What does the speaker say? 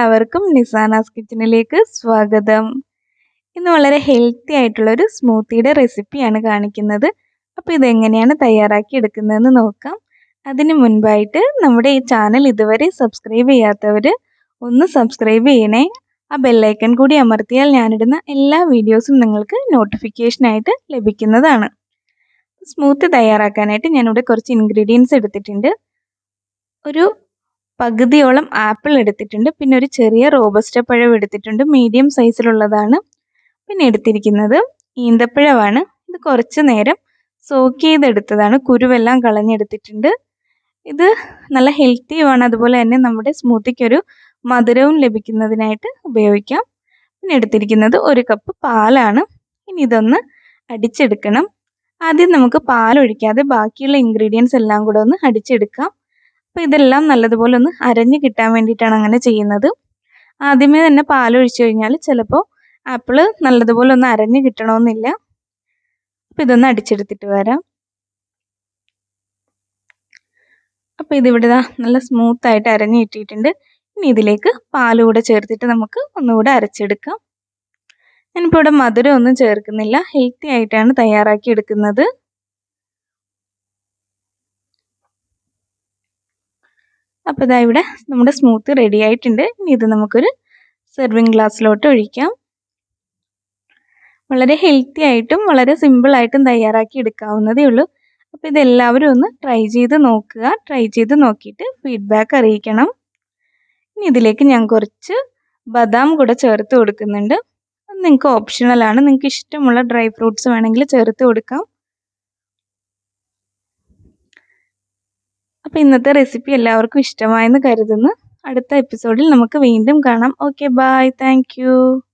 എല്ലാവർക്കും നിസാനാസ് കിച്ചണിലേക്ക് സ്വാഗതം. ഇന്ന് വളരെ ഹെൽത്തി ആയിട്ടുള്ളൊരു സ്മൂത്തിയുടെ റെസിപ്പിയാണ് കാണിക്കുന്നത്. അപ്പോൾ ഇതെങ്ങനെയാണ് തയ്യാറാക്കി എടുക്കുന്നതെന്ന് നോക്കാം. അതിന് മുൻപായിട്ട് നമ്മുടെ ഈ ചാനൽ ഇതുവരെ സബ്സ്ക്രൈബ് ചെയ്യാത്തവർ ഒന്ന് സബ്സ്ക്രൈബ് ചെയ്യണേ. ആ ബെല്ലൈക്കൺ കൂടി അമർത്തിയാൽ ഞാനിടുന്ന എല്ലാ വീഡിയോസും നിങ്ങൾക്ക് നോട്ടിഫിക്കേഷനായിട്ട് ലഭിക്കുന്നതാണ്. സ്മൂത്തി തയ്യാറാക്കാനായിട്ട് ഞാനിവിടെ കുറച്ച് ഇൻഗ്രീഡിയൻസ് എടുത്തിട്ടുണ്ട്. ഒരു പകുതിയോളം ആപ്പിൾ എടുത്തിട്ടുണ്ട്. പിന്നെ ഒരു ചെറിയ റോബസ്റ്റ പഴം എടുത്തിട്ടുണ്ട്, മീഡിയം സൈസിലുള്ളതാണ്. പിന്നെ എടുത്തിരിക്കുന്നത് ഈന്തപ്പഴമാണ്. ഇത് കുറച്ച് നേരം സോക്ക് ചെയ്തെടുത്തതാണ്, കുരുവെല്ലാം കളഞ്ഞെടുത്തിട്ടുണ്ട്. ഇത് നല്ല ഹെൽത്തിയുമാണ്, അതുപോലെ തന്നെ നമ്മുടെ സ്മൂത്തിക്കൊരു മധുരവും ലഭിക്കുന്നതിനായിട്ട് ഉപയോഗിക്കാം. പിന്നെ എടുത്തിരിക്കുന്നത് ഒരു കപ്പ് പാലാണ്. ഇനി ഇതൊന്ന് അടിച്ചെടുക്കണം. ആദ്യം നമുക്ക് പാലൊഴിക്കാതെ ബാക്കിയുള്ള ഇൻഗ്രീഡിയൻസ് എല്ലാം കൂടെ ഒന്ന് അടിച്ചെടുക്കാം. അപ്പോൾ ഇതെല്ലാം നല്ലതുപോലെ ഒന്ന് അരഞ്ഞ് കിട്ടാൻ വേണ്ടിയിട്ടാണ് അങ്ങനെ ചെയ്യുന്നത്. ആദ്യമേ തന്നെ പാലൊഴിച്ച് കഴിഞ്ഞാൽ ചിലപ്പോൾ ആപ്പിൾ നല്ലതുപോലെ ഒന്ന് അരഞ്ഞ് കിട്ടണമെന്നില്ല. അപ്പോൾ ഇതൊന്ന് അടിച്ചെടുത്തിട്ട് വരാം. അപ്പോൾ ഇതിവിടെ നല്ല സ്മൂത്തായിട്ട് അരഞ്ഞ് കിട്ടിയിട്ടുണ്ട്. ഇനി ഇതിലേക്ക് പാൽ കൂടെ ചേർത്തിട്ട് നമുക്ക് ഒന്നുകൂടെ അരച്ചെടുക്കാം. ഞാനിപ്പോൾ ഇവിടെ മധുരം ഒന്നും ചേർക്കുന്നില്ല, ഹെൽത്തി ആയിട്ടാണ് തയ്യാറാക്കി എടുക്കുന്നത്. അപ്പോൾ ഇതാ ഇവിടെ നമ്മുടെ സ്മൂത്തി റെഡി ആയിട്ടുണ്ട്. ഇനി ഇത് നമുക്കൊരു സെർവിങ് ഗ്ലാസ്സിലോട്ട് ഒഴിക്കാം. വളരെ ഹെൽത്തി ആയിട്ടും വളരെ സിമ്പിളായിട്ടും തയ്യാറാക്കി എടുക്കാവുന്നതേ ഉള്ളൂ. അപ്പോൾ ഇതെല്ലാവരും ഒന്ന് ട്രൈ ചെയ്ത് നോക്കുക. ട്രൈ ചെയ്ത് നോക്കിയിട്ട് ഫീഡ്ബാക്ക് അറിയിക്കണം. ഇനി ഇതിലേക്ക് ഞാൻ കുറച്ച് ബദാം കൂടെ ചേർത്ത് കൊടുക്കുന്നുണ്ട്. അത് നിങ്ങൾക്ക് ഓപ്ഷണലാണ്, നിങ്ങൾക്ക് ഇഷ്ടമുള്ള ഡ്രൈ ഫ്രൂട്ട്സ് വേണമെങ്കിൽ ചേർത്ത് കൊടുക്കാം. അപ്പോൾ ഇന്നത്തെ റെസിപ്പി എല്ലാവർക്കും ഇഷ്ടമായെന്ന് കരുതുന്നു. അടുത്ത എപ്പിസോഡിൽ നമുക്ക് വീണ്ടും കാണാം. Okay, bye, thank U.